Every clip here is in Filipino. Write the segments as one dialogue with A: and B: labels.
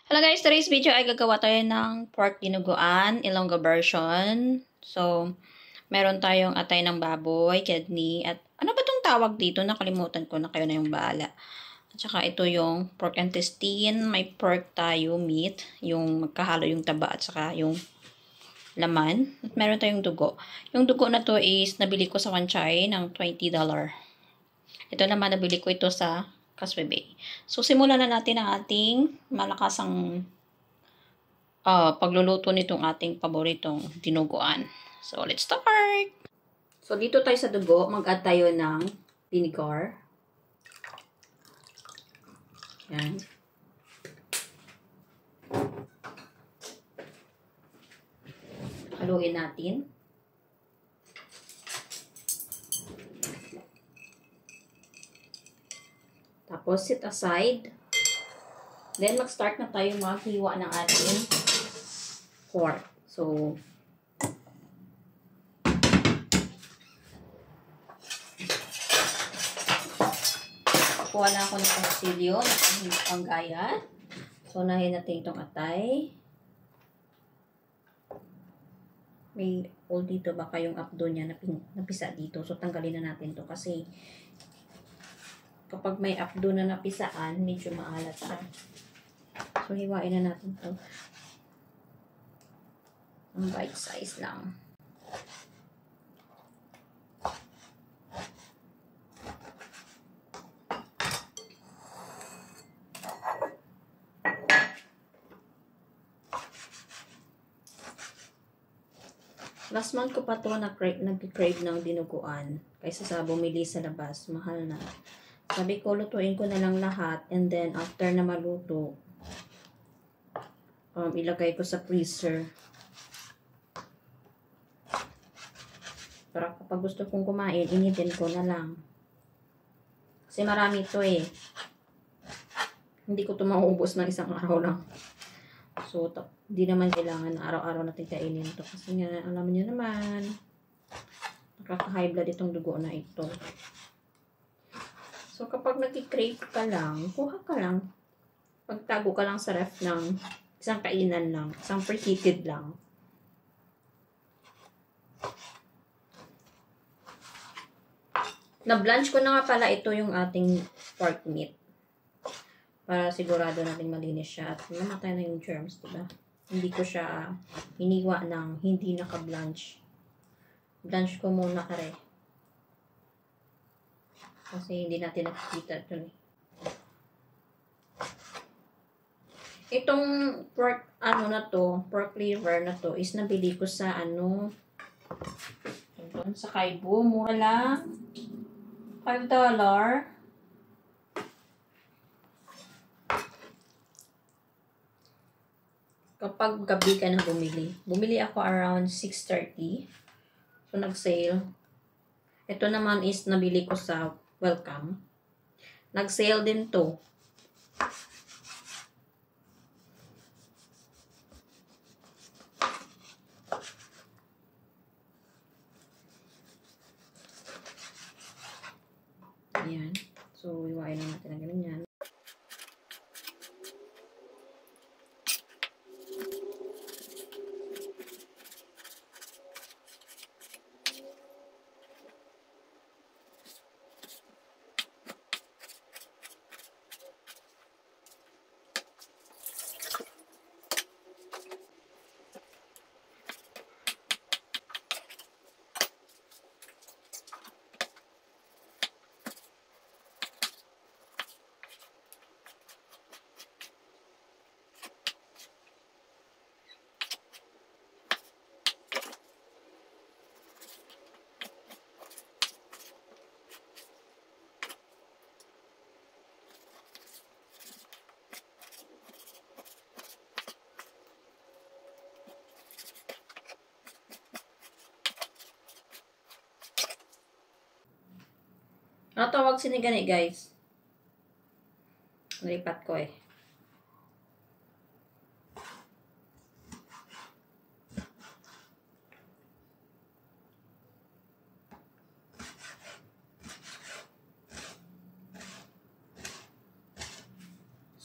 A: Hello guys, today's video ay gagawa tayo ng pork dinuguan, Ilonggo version. So, meron tayong atay ng baboy, kidney, at ano ba itong tawag dito? Nakalimutan ko na, kayo na yung bahala. At saka ito yung pork intestine, may pork tayo, meat, yung magkahalo yung taba at saka yung laman. At meron tayong dugo. Yung dugo na to is nabili ko sa Wanchay ng $20. Ito naman nabili ko ito sa Causeway Bay. So, simulan na natin ang ating malakasang pagluluto nitong ating paboritong dinuguan. So, let's start! So, dito tayo sa dugo, mag-add tayo ng vinegar. Yan. Haluin natin. Tapos, set aside. Then, mag-start na tayo maghiwa ng ating pork. So, kuha na ako ng kutsilyo, ng panggayat. So, unahin natin itong atay. May hole dito, baka yung abdo niya napisa dito. So, tanggalin na natin to kasi kapag may abdo na napisaan, medyo maalat siya. So, hiwain na natin to. Ang bite size lang. Last month ko pa to nag-crave ng dinuguan kaysa sa bumili sa labas. Mahal na. Sabi ko, lutuin ko na lang lahat and then after na maluto, ilagay ko sa freezer. Para kapag gusto kong kumain, initin ko na lang. Kasi marami ito eh. Hindi ko ito mauubos ng isang araw lang. So, hindi naman kailangan na araw-araw natin kainin ito. Kasi nga, alam niyo naman, nakaka-high blood itong dugo na ito. So, kapag nag-crave ka lang, kuha ka lang. Pagtago ka lang sa ref ng isang kainan lang. Isang preheated lang. Na-blanch ko na nga pala ito yung ating pork meat. Para sigurado natin malinis siya at mamatay na yung germs, diba? Hindi ko siya hiniwa ng hindi naka-blanch. Blanch ko muna kare. Kasi hindi natin nakikita ito eh. Itong pork, pork liver na to is nabili ko sa sa Kaibo. Mura lang. $5. Kapag gabi ka na bumili. Bumili ako around 6:30. So, nag-sale. Ito naman is nabili ko sa Welcome. Nag-sale din to. Ayan. So, iwain na natin ang ganyan. Ano tawag sinigani, guys? Nalipat ko eh.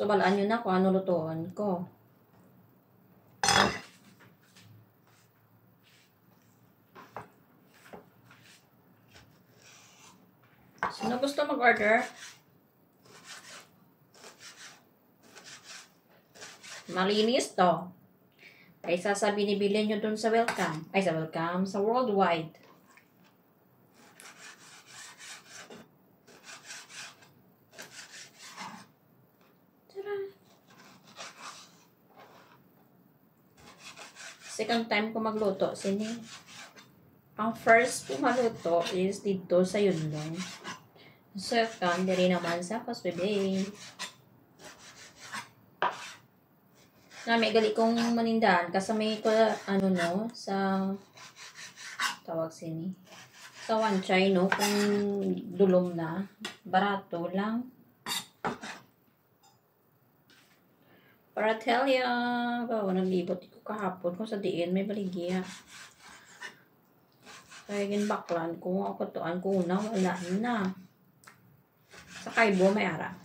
A: So, balaan nyo na kung ano lutuan ko. Sino gusto mag-order? Malinis to. Kaysa sa binibili nyo dun sa welcome. Ay, sa welcome. Sa worldwide. Second time ko magluto. Sini. Ang first ko maluto is dito sa Yunlong. Second, diri naman sa Causeway Bay. Na may gali kong manindaan kasama ko ano no sa tawag sini. Sa Wanchay no kung dulom na, barato lang. Para tell ya, bawa naglibot ko kahapon kung sa diin may baligya. Kaya ginbaklan ko ako tuan ko una wala na. Sa Kaibo may ara.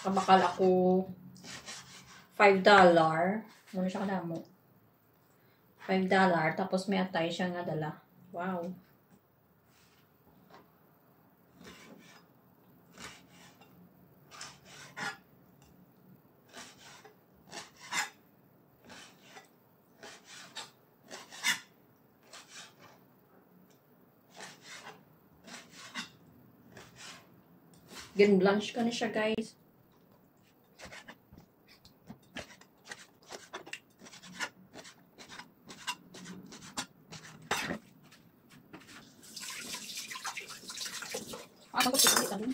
A: Kabakal ako $5. Ano siya kadamo? $5 tapos may atay siya nga dala. Wow. Gin-blanch ko na siya, guys. Ako ko sige tadi.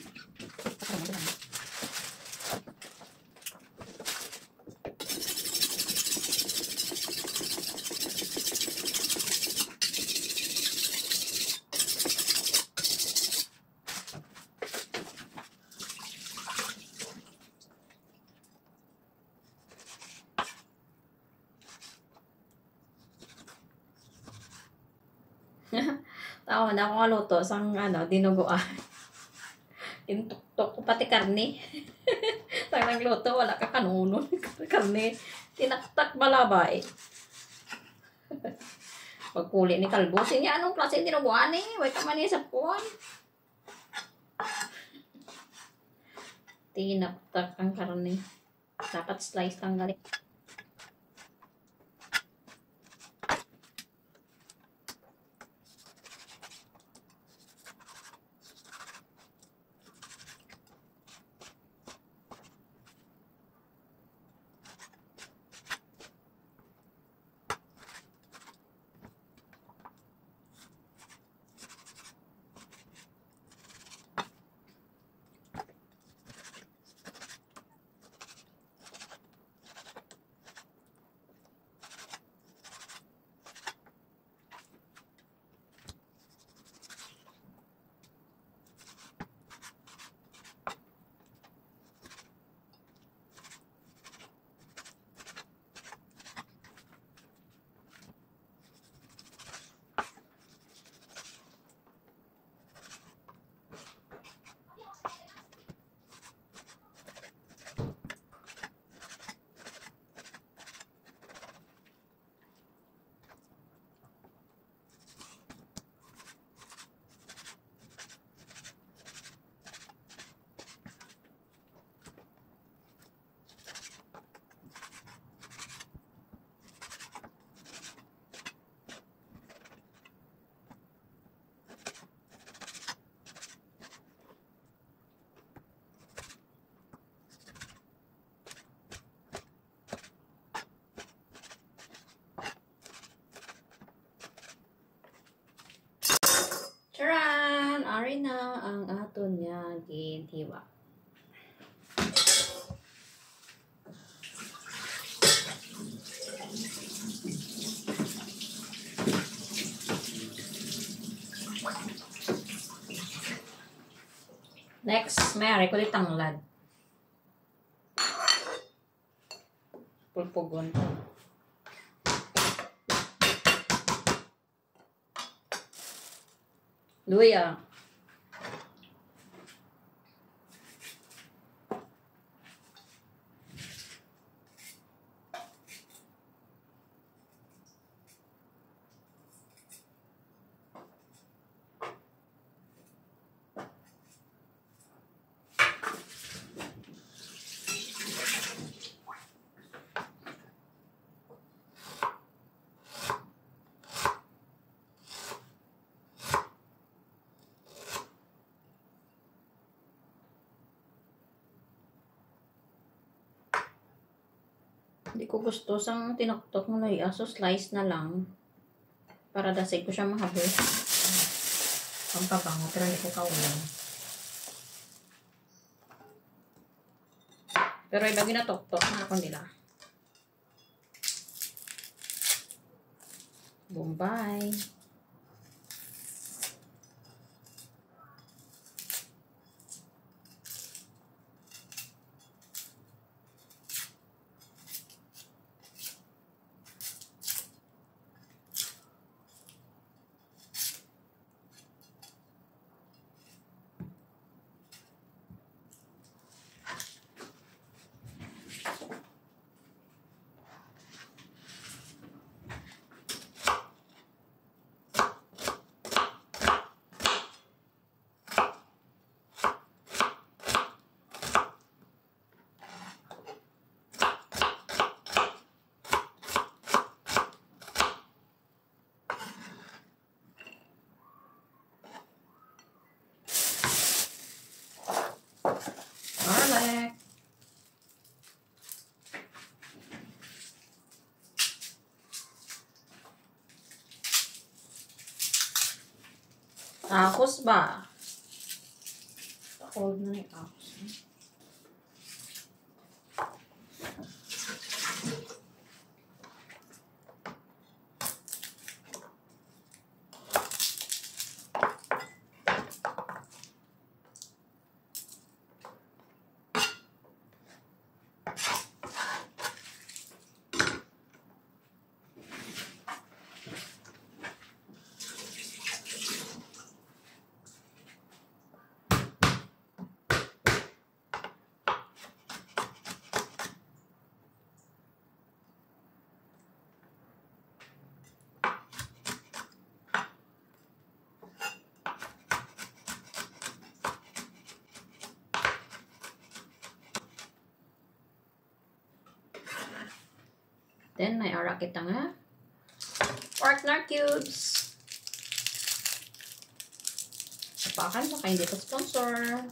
A: Tawa na ako kaluto sang ano, dinuguan. Tintuktok ko pati karne. Sang nagluto, wala ka kanunon. Karne, tinaktak balabay. Pagkuli ni Kalbo, sinya anong klase dinuguan eh? Wait ka man sa puwan. Tinaktak ang karne. Dapat slice lang galing. Charan! Ari na ang aton nga ginhiwa. Next, may kulit tanglad. Pulpugon. Luya. Hindi ko gusto sang tinoktok mo na so slice na lang. Para dasig ko siya mahabol. Ang pabango, pero hindi ko kaulan. Pero iba ginatoktok na ako nila. Bombay. Garlic. Tacos ba? Cold na yung tacos. Then, may ara kita nga. Partner cubes. Tapakan mo kayo dito sponsor.